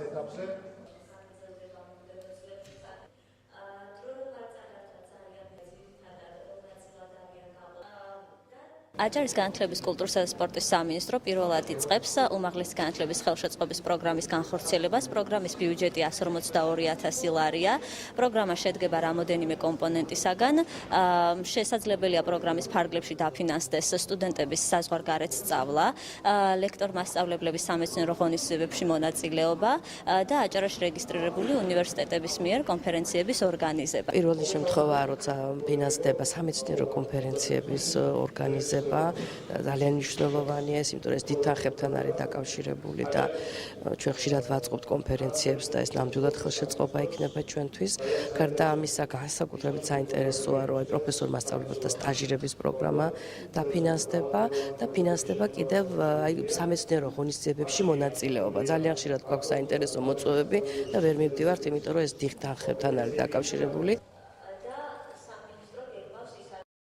ეტაპზე. აჭარის განათლების კულტურისა და სპორტის სამინისტრო პირველად იწყებს უმაღლესი განათლების ხელშეწყობის პროგრამის განხორციელებას. პროგრამის ბიუჯეტი 182,000 ლარია. პროგრამა შედგება რამოდენიმე კომპონენტისაგან. შესაძლებელია პროგრამის ფარგლებში დაფინანსდეს სტუდენტების საზღვარგარეთ სწავლა, ლექტორ-მასწავლებლების სამეცნიერო ღონისძიებებში მონაწილეობა და აჭარაში რეგისტრირებული უნივერსიტეტების მიერ კონფერენციების ორგანიზება. პირველი შემთხვევაა, როცა ფინანსდება სამეცნიერო კონფერენციების ორგანიზება. ძალიან მნიშვნელოვანია ეს, იმიტომ რომ ეს დიდ თანხებთან არის დაკავშირებული და ჩვენ ხშირად ვაწყობთ კონფერენციებს და ეს ნამდვილად ხელშეწყობა იქნება ჩვენთვის. გარდა ამისა, განსაკუთრებით საინტერესოა, რომ პროფესორ მასწავლებელთა სტაჟირების პროგრამა დაფინანსდება და ფინანსდება კიდევ სამეცნიერო ღონისძიებებში მონაწილეობა. ძალიან ხშირად გვაქვს საინტერესო მოწვევები და ვერ მივდივართ, იმიტომ რომ ეს დიდ თანხებთან არის დაკავშირებული.